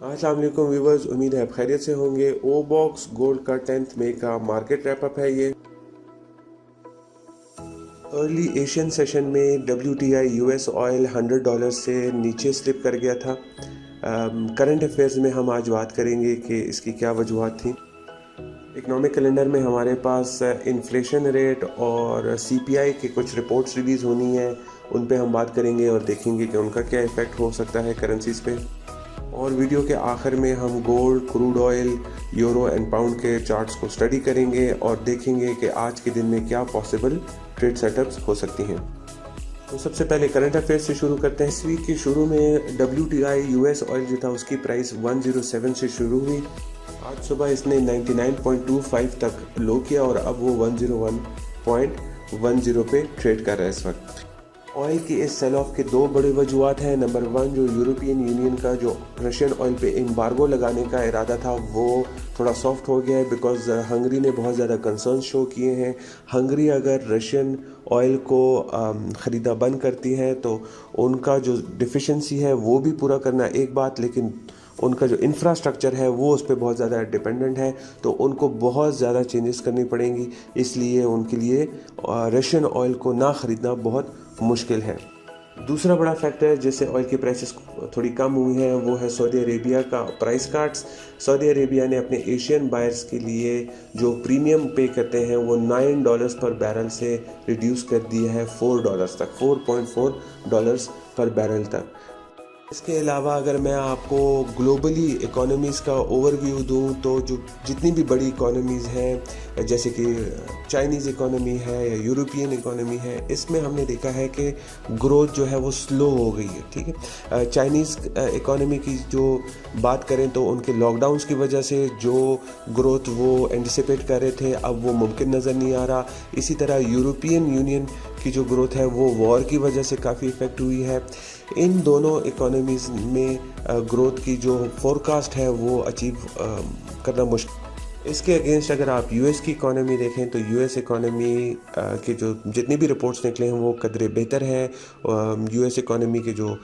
अस्सलाम वालेकुम व्यूवर्स, उम्मीद है आप खैरियत से होंगे। ओ बॉक्स गोल्ड का 10th मई का मार्केट रैप अप है। ये अर्ली एशियन सेशन में WTI यूएस ऑयल $100 से नीचे स्लिप कर गया था। करंट अफेयर्स में हम आज बात करेंगे कि इसकी क्या वजूहत थी। इकोनॉमिक कैलेंडर में हमारे पास इन्फ्लेशन रेट और CPI के कुछ रिपोर्ट्स रिलीज़ होनी है, उन पे हम बात करेंगे और देखेंगे कि उनका क्या इफ़ेक्ट हो सकता है करेंसीज पे। और वीडियो के आखिर में हम gold, crude oil, euro and pound के चार्ट्स को स्टडी करेंगे और देखेंगे कि आज के दिन में क्या पॉसिबल ट्रेड सेटअप्स हो सकती हैं। तो सबसे पहले करंट अफेयर्स से शुरू करते हैं। इस वीक के शुरू में WTI यूएस ऑयल जो था उसकी प्राइस 107 से शुरू हुई। आज सुबह इसने 99.25 तक लो किया और अब वो 101.10 पे ट्रेड कर रहा है इस वक्त। ऑयल की इस सेल ऑफ के दो बड़े वजूहत हैं। नंबर 1, जो यूरोपियन यूनियन का जो रशियन ऑयल पे एम्बार्गो लगाने का इरादा था वो थोड़ा सॉफ्ट हो गया है, बिकॉज हंगरी ने बहुत ज़्यादा कंसर्न शो किए हैं। हंगरी अगर रशियन ऑयल को ख़रीदा बंद करती है तो उनका जो डिफिशेंसी है वो भी पूरा करना एक बात, लेकिन उनका जो इंफ्रास्ट्रक्चर है वो उस पर बहुत ज़्यादा डिपेंडेंट है, तो उनको बहुत ज़्यादा चेंजेस करनी पड़ेंगी। इसलिए उनके लिए रशियन ऑयल को ना ख़रीदना बहुत मुश्किल है। दूसरा बड़ा फैक्टर जिससे ऑयल की प्राइसेस थोड़ी कम हुई है वो है सऊदी अरेबिया का प्राइस कट्स। सऊदी अरेबिया ने अपने एशियन बायर्स के लिए जो प्रीमियम पे करते हैं वो $9 पर बैरल से रिड्यूस कर दिया है $4 तक, $4.4 पर बैरल तक। इसके अलावा अगर मैं आपको ग्लोबली इकोनॉमीज़ का ओवरव्यू दूं तो जो जितनी भी बड़ी इकोनॉमीज़ हैं, जैसे कि चाइनीज़ इकोनॉमी है या यूरोपियन इकोनॉमी है, इसमें हमने देखा है कि ग्रोथ जो है वो स्लो हो गई है। ठीक है, चाइनीज़ इकोनॉमी की जो बात करें तो उनके लॉकडाउन्स की वजह से जो ग्रोथ वो एंटिसिपेट कर रहे थे अब वो मुमकिन नज़र नहीं आ रहा। इसी तरह यूरोपियन यूनियन की जो ग्रोथ है वो वॉर की वजह से काफ़ी इफ़ेक्ट हुई है। इन दोनों इकोनॉमीज़ में ग्रोथ की जो फोरकास्ट है वो अचीव करना मुश्किल। इसके अगेंस्ट अगर आप US की इकोनॉमी देखें तो US इकोनॉमी के जो जितनी भी रिपोर्ट्स निकले हैं वो कदरे बेहतर है। US इकोनॉमी के जो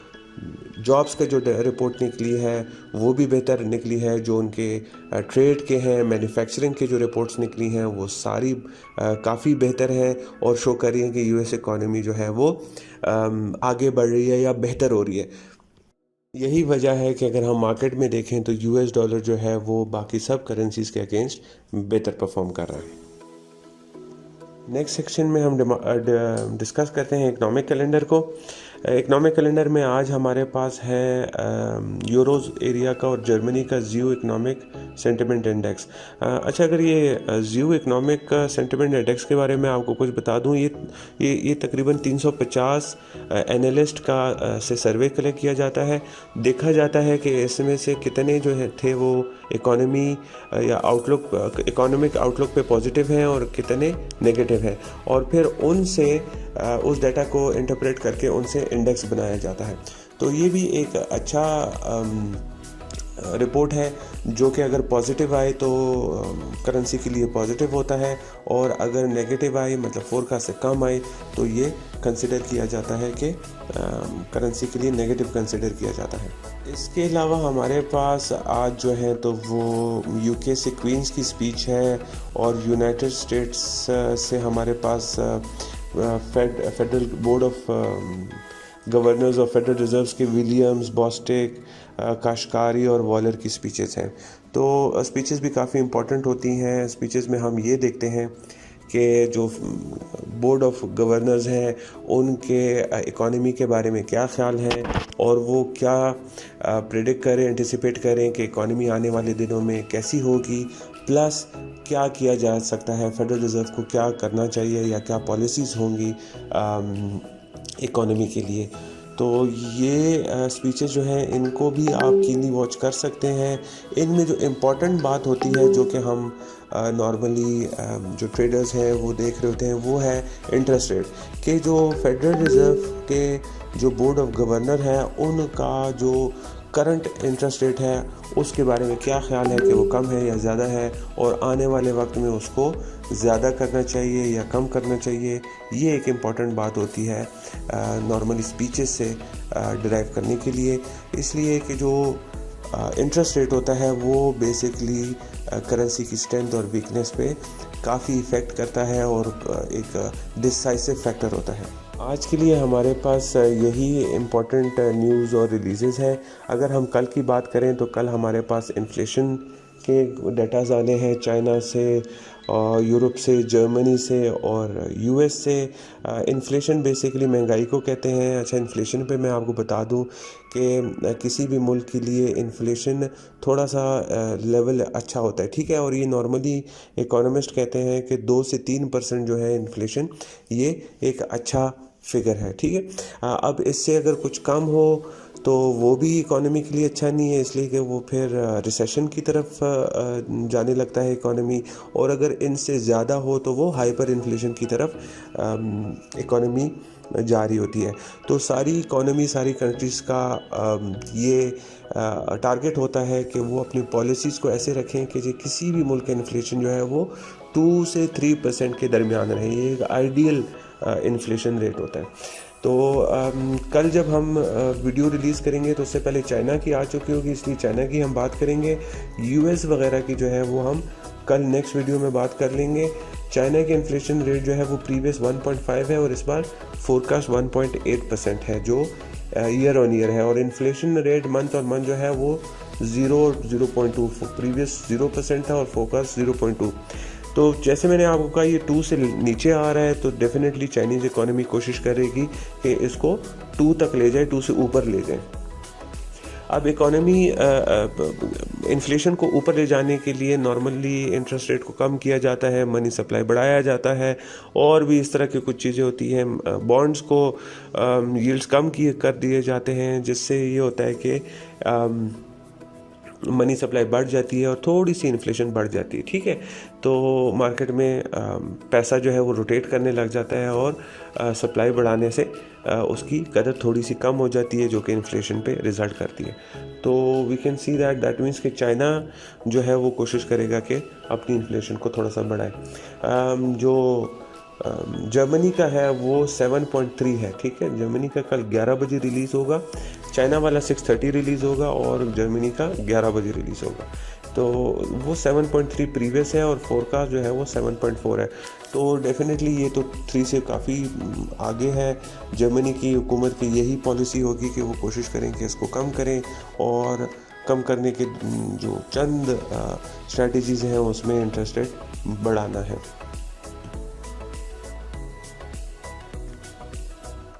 जॉब्स के जो रिपोर्ट निकली है वो भी बेहतर निकली है। जो उनके ट्रेड के हैं, मैन्युफैक्चरिंग के जो रिपोर्ट्स निकली हैं वो सारी काफ़ी बेहतर है और शो कर रही हैं कि US इकोनॉमी जो है वो आगे बढ़ रही है या बेहतर हो रही है। यही वजह है कि अगर हम मार्केट में देखें तो US डॉलर जो है वो बाकी सब करेंसीज़ के अगेंस्ट बेहतर परफॉर्म कर रहा है। नेक्स्ट सेक्शन में हम डिस्कस करते हैं इकोनॉमिक कैलेंडर को। इकोनॉमिक कैलेंडर में आज हमारे पास है यूरोज एरिया का और जर्मनी का ज़ीरो इकोनॉमिक सेंटिमेंट इंडेक्स। अच्छा, अगर ये ज़ीरो इकोनॉमिक सेंटिमेंट इंडेक्स के बारे में आपको कुछ बता दूं, ये तकरीबन 350 एनालिस्ट का से सर्वे कलेक्ट किया जाता है। देखा जाता है कि इसमें से कितने जो है थे वो इकोनॉमी या आउटलुक इकोनॉमिक आउटलुक पे पॉजिटिव हैं और कितने नेगेटिव हैं, और फिर उनसे उस डाटा को इंटरप्रेट करके उनसे इंडेक्स बनाया जाता है। तो ये भी एक अच्छा रिपोर्ट है जो कि अगर पॉजिटिव आए तो करेंसी के लिए पॉजिटिव होता है, और अगर नेगेटिव आए मतलब फोरकास्ट से कम आए तो ये कंसिडर किया जाता है कि करेंसी के लिए नेगेटिव कंसिडर किया जाता है। इसके अलावा हमारे पास आज जो है तो वो UK से क्वींस की स्पीच है, और यूनाइटेड स्टेट्स से हमारे पास Federal Board of Governors of Federal Reserves के विलियम्स, बॉस्टिक, काशकारी और वॉलर की स्पीचेस हैं। तो स्पीचेस भी काफ़ी इम्पोर्टेंट होती हैं। स्पीचेस में हम ये देखते हैं कि जो बोर्ड ऑफ गवर्नर्स हैं उनके इकोनॉमी के बारे में क्या ख्याल है, और वो क्या प्रेडिक्ट करें, एंटिसिपेट करें कि इकोनॉमी आने वाले दिनों में कैसी होगी, प्लस क्या किया जा सकता है, फेडरल रिज़र्व को क्या करना चाहिए या क्या पॉलिसीज़ होंगी इकोनॉमी के लिए। तो ये स्पीचेस जो हैं इनको भी आप कीनली वॉच कर सकते हैं। इनमें जो इम्पॉर्टेंट बात होती है जो कि हम नॉर्मली जो ट्रेडर्स हैं वो देख रहे होते हैं वो है इंटरेस्ट रेट, कि जो फेडरल रिज़र्व के जो बोर्ड ऑफ गवर्नर हैं उनका जो करंट इंटरेस्ट रेट है उसके बारे में क्या ख्याल है कि वो कम है या ज़्यादा है, और आने वाले वक्त में उसको ज़्यादा करना चाहिए या कम करना चाहिए। ये एक इम्पॉर्टेंट बात होती है नॉर्मली स्पीचेस से डिराइव करने के लिए, इसलिए कि जो इंटरेस्ट रेट होता है वो बेसिकली करेंसी की स्ट्रेंथ और वीकनेस पे काफ़ी इफ़ेक्ट करता है और एक डिसाइसिव फैक्टर होता है। आज के लिए हमारे पास यही इम्पोर्टेंट न्यूज़ और रिलीज़ेस हैं। अगर हम कल की बात करें तो कल हमारे पास इन्फ्लेशन के डेटाज आने हैं चाइना से, यूरोप से, जर्मनी से और यूएस से। इन्फ्लेशन बेसिकली महंगाई को कहते हैं। अच्छा, इन्फ्लेशन पे मैं आपको बता दूं कि किसी भी मुल्क के लिए इन्फ्लेशन थोड़ा सा लेवल अच्छा होता है, ठीक है। और ये नॉर्मली इकोनॉमिस्ट कहते हैं कि 2 से 3% जो है इन्फ्लेशन, ये एक अच्छा फिगर है, ठीक है। अब इससे अगर कुछ कम हो तो वो भी इकोनॉमी के लिए अच्छा नहीं है, इसलिए कि वो फिर रिसेशन की तरफ जाने लगता है इकोनॉमी। और अगर इनसे ज़्यादा हो तो वो हाइपर इन्फ्लेशन की तरफ इकोनॉमी जा रही होती है। तो सारी इकोनॉमी, सारी कंट्रीज़ का ये टारगेट होता है कि वो अपनी पॉलिसीज़ को ऐसे रखें कि जो किसी भी मुल्क का इन्फ्लेशन जो है वो 2 से 3% के दरमियान रहे। ये एक आइडियल इन्फ्लेशन रेट होता है। तो कल जब हम वीडियो रिलीज़ करेंगे तो उससे पहले चाइना की आ चुकी होगी, इसलिए चाइना की हम बात करेंगे। यूएस वगैरह की जो है वो हम कल नेक्स्ट वीडियो में बात कर लेंगे। चाइना की इन्फ्लेशन रेट जो है वो प्रीवियस 1.5 है और इस बार फोरकास्ट 1.8% है, जो ईयर ऑन ईयर है। और इन्फ्लेशन रेट मंथ और मंथ जो है वो 0.2, प्रीवियस 0% था और फोरकास्ट 0.2। तो जैसे मैंने आपको कहा ये 2 से नीचे आ रहा है, तो डेफिनेटली चाइनीज़ इकोनॉमी कोशिश करेगी कि इसको 2 तक ले जाए, 2 से ऊपर ले जाए। अब इकोनॉमी इन्फ्लेशन को ऊपर ले जाने के लिए नॉर्मली इंटरेस्ट रेट को कम किया जाता है, मनी सप्लाई बढ़ाया जाता है और भी इस तरह की कुछ चीज़ें होती हैं। बॉन्ड्स को यील्ड्स कम कर दिए जाते हैं, जिससे ये होता है कि मनी सप्लाई बढ़ जाती है और थोड़ी सी इन्फ्लेशन बढ़ जाती है, ठीक है। तो मार्केट में पैसा जो है वो रोटेट करने लग जाता है और सप्लाई बढ़ाने से उसकी कदर थोड़ी सी कम हो जाती है, जो कि इन्फ्लेशन पे रिजल्ट करती है। तो we can see that means कि चाइना जो है वो कोशिश करेगा कि अपनी इन्फ्लेशन को थोड़ा सा बढ़ाए। जो जर्मनी का है वो 7.3 है, ठीक है। जर्मनी का कल 11 बजे रिलीज़ होगा, चाइना वाला 6:30 रिलीज़ होगा और जर्मनी का 11 बजे रिलीज़ होगा। तो वो 7.3 प्रीवियस है और फोरकास्ट जो है वो 7.4 है। तो डेफिनेटली ये तो 3 से काफ़ी आगे है। जर्मनी की हुकूमत की यही पॉलिसी होगी कि वो कोशिश करें कि इसको कम करें और कम करने के जो चंद स्ट्रैटेजीज़ हैं उसमें इंटरेस्ट रेट बढ़ाना है।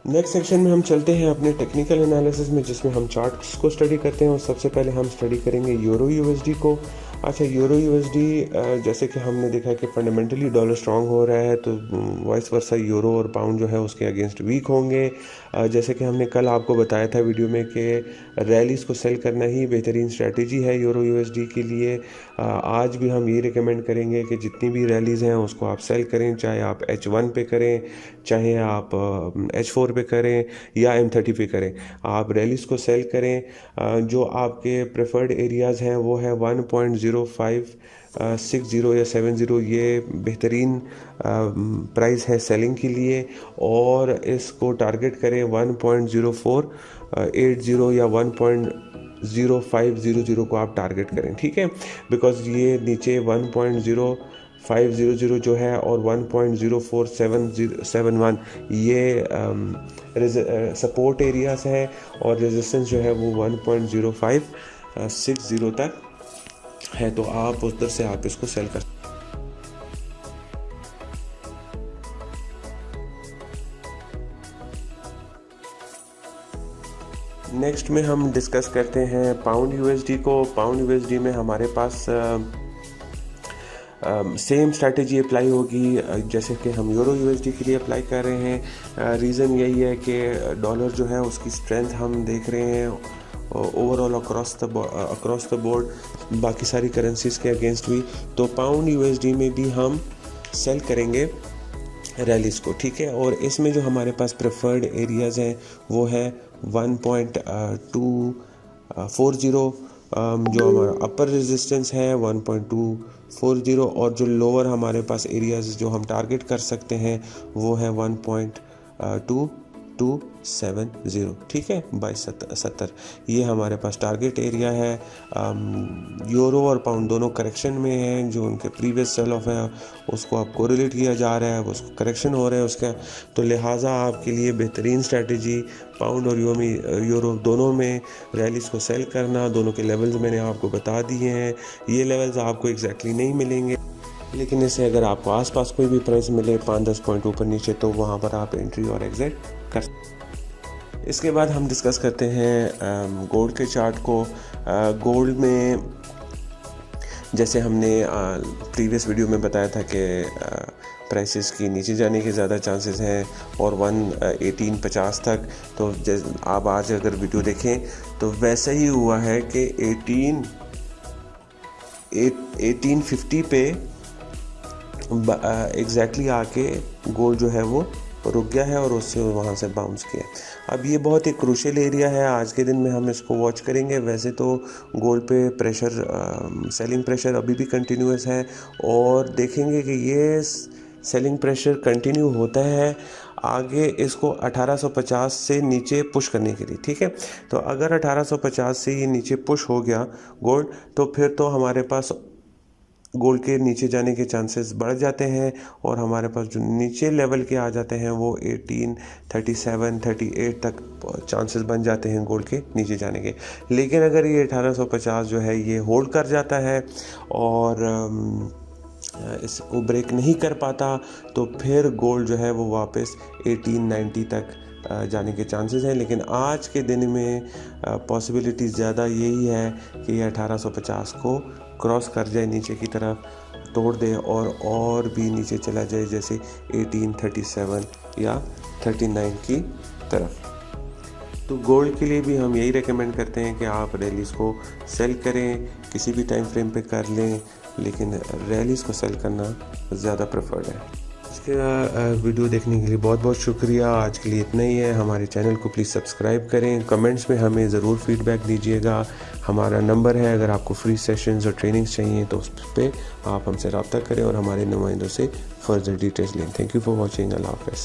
नेक्स्ट सेक्शन में हम चलते हैं अपने टेक्निकल एनालिसिस में, जिसमें हम चार्ट्स को स्टडी करते हैं और सबसे पहले हम स्टडी करेंगे यूरो यूएसडी को। अच्छा, यूरो यूएसडी जैसे कि हमने देखा कि फंडामेंटली डॉलर स्ट्रांग हो रहा है, तो वाइस वर्सा यूरो और पाउंड जो है उसके अगेंस्ट वीक होंगे। जैसे कि हमने कल आपको बताया था वीडियो में कि रैलीज़ को सेल करना ही बेहतरीन स्ट्रैटेजी है यूरो यूएसडी के लिए। आज भी हम ये रिकमेंड करेंगे कि जितनी भी रैलीज़ हैं उसको आप सेल करें, चाहे आप H1 पे करें, चाहे आप H4 पे करें या M30 पे करें, आप रैलीज़ को सेल करें। जो आपके प्रेफर्ड एरियाज़ हैं वो है 1.05, 60 या 70, ये बेहतरीन प्राइस है सेलिंग के लिए। और इसको टारगेट करें 1.0480 या 1.0500 को आप टारगेट करें, ठीक है। बिकॉज ये नीचे 1.0500 जो है और 1.0471 ये सपोर्ट एरियाज हैं और रेजिस्टेंस जो है वो 1.0560 तक है। तो आप उधर से आप इसको सेल कर। नेक्स्ट में हम डिस्कस करते हैं पाउंड यूएसडी को। पाउंड यूएसडी में हमारे पास सेम स्ट्रैटेजी अप्लाई होगी जैसे कि हम यूरो यूएसडी के लिए अप्लाई कर रहे हैं। रीज़न यही है कि डॉलर जो है उसकी स्ट्रेंथ हम देख रहे हैं ओवरऑल अक्रॉस द बोर्ड, बाकी सारी करेंसीज़ के अगेंस्ट भी। तो पाउंड यूएसडी में भी हम सेल करेंगे रैलीज़ को, ठीक है। और इसमें जो हमारे पास प्रेफर्ड एरियाज़ हैं वो है 1.240, जो हमारा अपर रेजिस्टेंस है 1.240 और जो लोअर हमारे पास एरियाज़ जो हम टारगेट कर सकते हैं वो है 1.2 270, ठीक है, 2270 ये हमारे पास टारगेट एरिया है। यूरो और पाउंड दोनों करेक्शन में हैं, जो उनके प्रीवियस सेल ऑफ है उसको अब कोरिलेट किया जा रहा है, उसको करेक्शन हो रहा है उसका, तो लिहाजा आपके लिए बेहतरीन स्ट्रैटेजी पाउंड और यूरो दोनों में रैलीज को सेल करना। दोनों के लेवल्स मैंने आपको बता दिए हैं। ये लेवल्स आपको एग्जैक्टली नहीं मिलेंगे, लेकिन इससे अगर आपको आसपास कोई भी प्राइस मिले 5-10 पॉइंट ऊपर नीचे, तो वहाँ पर आप एंट्री और एग्जिट कर। इसके बाद हम डिस्कस करते हैं गोल्ड के चार्ट को। गोल्ड में जैसे हमने प्रीवियस वीडियो में बताया था कि प्राइसेस की नीचे जाने के ज़्यादा चांसेस हैं और 1850 तक, तो आप आज अगर वीडियो देखें तो वैसा ही हुआ है कि 1850 पे एग्जैक्टली आके गोल्ड जो है वो रुक गया है और उससे वहाँ से बाउंस किया। अब ये बहुत ही क्रूशियल एरिया है, आज के दिन में हम इसको वॉच करेंगे। वैसे तो गोल्ड पे प्रेशर, सेलिंग प्रेशर अभी भी कंटिन्यूस है और देखेंगे कि ये सेलिंग प्रेशर कंटिन्यू होता है आगे इसको 1850 से नीचे पुश करने के लिए, ठीक है। तो अगर 1850 से ये नीचे पुश हो गया गोल्ड, तो फिर तो हमारे पास गोल्ड के नीचे जाने के चांसेस बढ़ जाते हैं और हमारे पास जो नीचे लेवल के आ जाते हैं वो 1837-38 तक चांसेस बन जाते हैं गोल्ड के नीचे जाने के। लेकिन अगर ये 1850 जो है ये होल्ड कर जाता है और इसको ब्रेक नहीं कर पाता, तो फिर गोल्ड जो है वो वापस 1890 तक जाने के चांसेस हैं। लेकिन आज के दिन में पॉसिबिलिटी ज़्यादा यही है कि ये 1850 को क्रॉस कर जाए, नीचे की तरफ तोड़ दे और भी नीचे चला जाए, जैसे 1837 या 39 की तरफ। तो गोल्ड के लिए भी हम यही रेकमेंड करते हैं कि आप रैलीज़ को सेल करें, किसी भी टाइम फ्रेम पे कर लें, लेकिन रैलीज़ को सेल करना ज़्यादा प्रेफर्ड है। इसका वीडियो देखने के लिए बहुत बहुत शुक्रिया। आज के लिए इतना ही है। हमारे चैनल को प्लीज़ सब्सक्राइब करें, कमेंट्स में हमें ज़रूर फीडबैक दीजिएगा। हमारा नंबर है, अगर आपको फ्री सेशंस और ट्रेनिंग्स चाहिए तो उस पर आप हमसे रब्ता करें और हमारे नुमाइंदों से फर्दर डिटेल्स लें। Thank you for watching. अल्लाह हाफ़िज़।